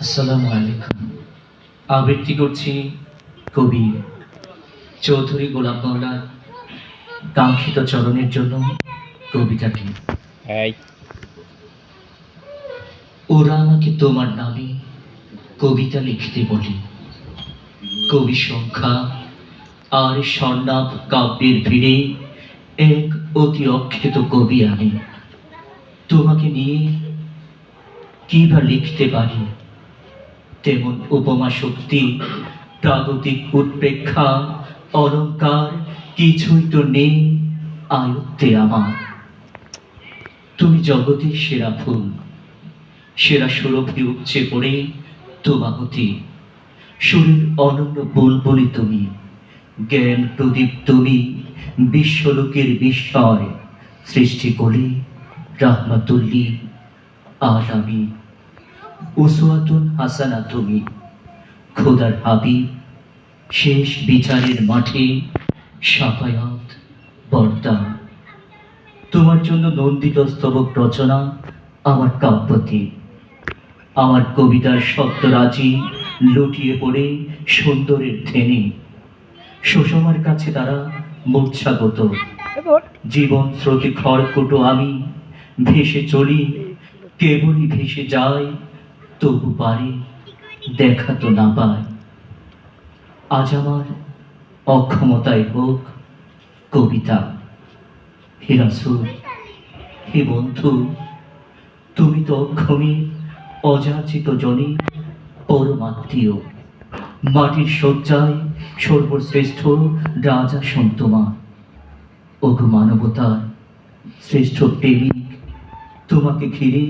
আসসালামু আলাইকুম। আবৃত্তি করছি কবি চৌধুরী গোলাপ মাওলার কাঙ্ক্ষিত চরণের জন্য কবিতাটি। এই ওরা আমাকে তোমার নামে কবিতা লিখতে বলে, কবি সংখ্যা আর স্বর্ণাভ কাব্যের ভিড়ে এক অতি অক্ষিত কবি আমি। তোমাকে নিয়ে কি বা লিখতে পারি, তেমন উপমা শক্তি, প্রাগতিক উৎপ্রেক্ষা, অলঙ্কার কিছুই তো নেই আয়ত্তে আমার। তুমি জগতের সেরা ফুল, সেরা সুরভি উপচে পড়ে তোমাহতি। শরীর অনন্য বুলবুলি তুমি, জ্ঞান প্রদীপ তুমি, বিশ্বলোকের বিস্ময় সৃষ্টি করে রাহমাতুল্লি আলামি। উসওয়াতুন হাসানা তুমি, খোদার হাবিব, শেষ বিচারের মাঠে সাফায়াত বর্দা। তোমার জন্য নন্দিত স্তবক রচনা আমার কাব্যতি, আমার কবিতার শব্দরাজি লুটিয়ে পড়ে সুন্দরের থেনে। সুষমার কাছে তারা মূর্ছাগত, জীবন স্রোতে খড়কুটো আমি ভেসে চলি, কেবলই ভেসে যায়, তবু পারে দেখা তো না পায়। আজ আমার অক্ষমতায় হোক কবিতা, হে রাসূল, হে বন্ধু, তুমি তো অক্ষমী, অযাচিত জনী, পরমাত্মীয়। মাটির শয্যায় সর্বশ্রেষ্ঠ রাজা সন্তমা। ওগো মানবতার শ্রেষ্ঠ প্রেমিক, তোমাকে ঘিরে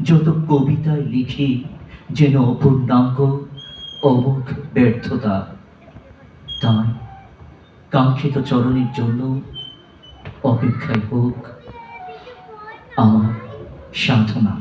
যত কবিতায় লিখি যেন অপূর্ণাঙ্গ অমোঘ ব্যর্থতা। তাই কাঙ্ক্ষিত চরণের জন্য অপেক্ষায় হোক আমার সাধনা।